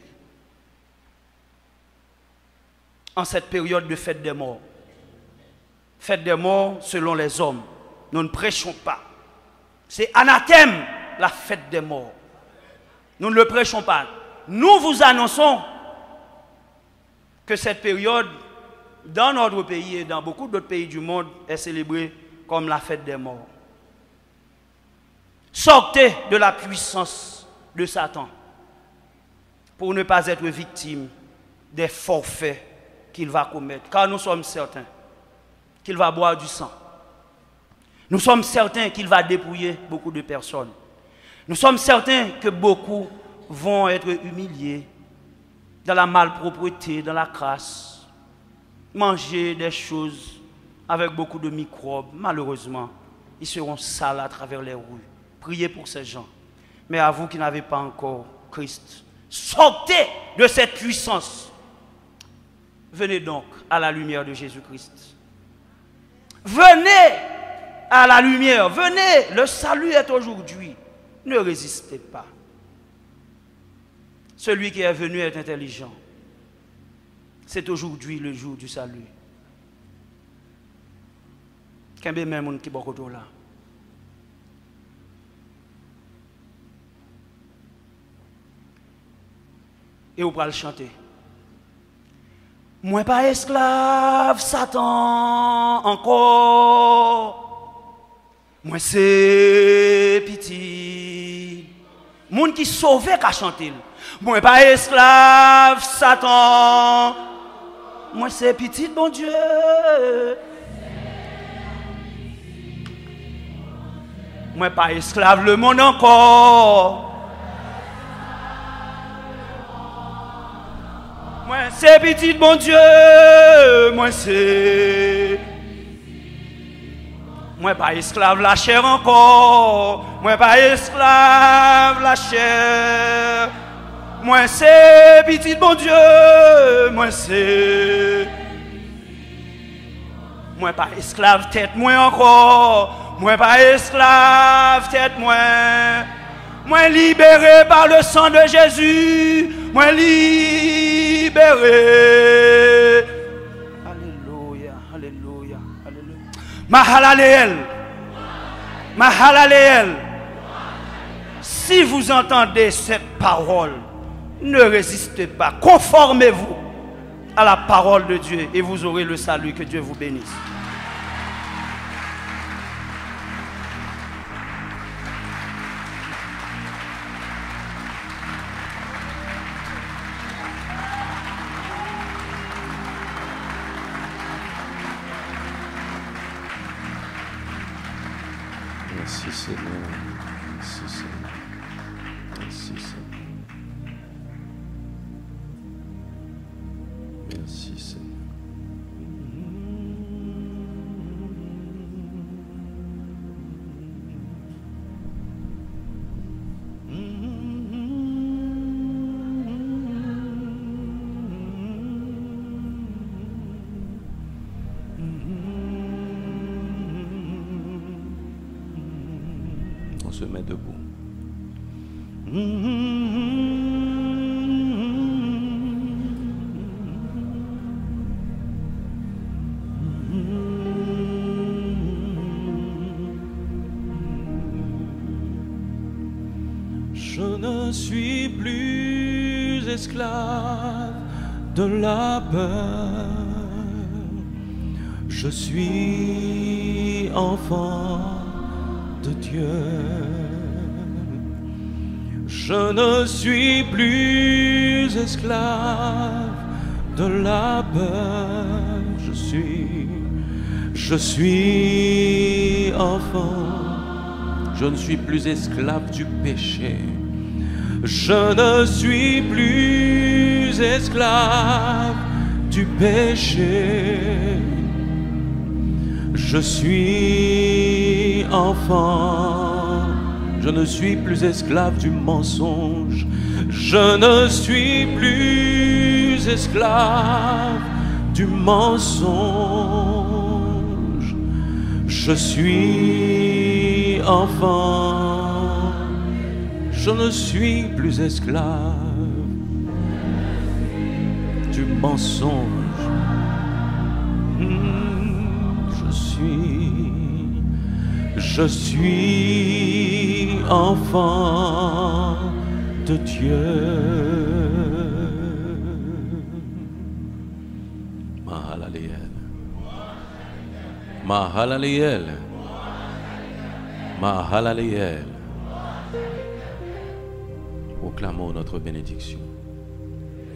En cette période de fête des morts, fête des morts selon les hommes, nous ne prêchons pas. C'est anathème la fête des morts. Nous ne le prêchons pas. Nous vous annonçons que cette période, dans notre pays et dans beaucoup d'autres pays du monde, est célébrée comme la fête des morts. Sortez de la puissance de Satan pour ne pas être victime des forfaits qu'il va commettre. Car nous sommes certains qu'il va boire du sang. Nous sommes certains qu'il va dépouiller beaucoup de personnes. Nous sommes certains que beaucoup vont être humiliés dans la malpropreté, dans la crasse, manger des choses avec beaucoup de microbes. Malheureusement, ils seront sales à travers les rues. Priez pour ces gens. Mais à vous qui n'avez pas encore Christ, sortez de cette puissance. Venez donc à la lumière de Jésus-Christ. Venez à la lumière. Venez. Le salut est aujourd'hui. Ne résistez pas. Celui qui est venu est intelligent. C'est aujourd'hui le jour du salut. Kembe men moun ki bokoto là. Et vous pouvez le chanter. Moi pas esclave, Satan, encore. Moi c'est petit. Moun qui sauvé qu'à chanter. Moi pas esclave, Satan. Moi c'est petit, bon Dieu. Moi pas esclave, le monde encore. Moi c'est petit, bon Dieu. Moi c'est... Moi pas esclave, la chair encore. Moi pas esclave, la chair. Moi c'est petit, bon Dieu. Moi c'est... Moi pas esclave, tête moi encore. Moi pas esclave, tête moi. Moi libéré par le sang de Jésus. Moi libéré. Alléluia, alléluia, alléluia. Mahalaleel. Mahalaleel. Si vous entendez cette parole, ne résistez pas. Conformez-vous à la parole de Dieu et vous aurez le salut. Que Dieu vous bénisse. Merci Seigneur. Merci Seigneur. Merci Seigneur. Merci Seigneur. On se met debout. Je ne suis plus esclave de la peur. Je suis enfant de Dieu. Je ne suis plus esclave de la peur. Je suis enfant. Je ne suis plus esclave du péché. Je ne suis plus esclave du péché. Je suis enfant. Je ne suis plus esclave du mensonge. Je ne suis plus esclave du mensonge. Je suis enfant. Je ne suis plus esclave du mensonge. Je suis enfant de Dieu. Mahalaleel. Mahalaleel. Mahalaleel. Proclamons notre bénédiction.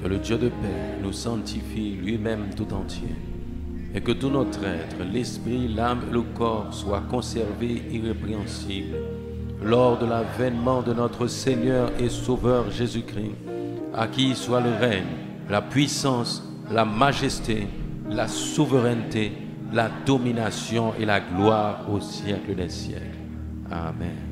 Que le Dieu de paix nous sanctifie lui-même tout entier. Et que tout notre être, l'esprit, l'âme et le corps soient conservés irrépréhensibles lors de l'avènement de notre Seigneur et Sauveur Jésus-Christ, à qui soit le règne, la puissance, la majesté, la souveraineté, la domination et la gloire au siècle des siècles. Amen.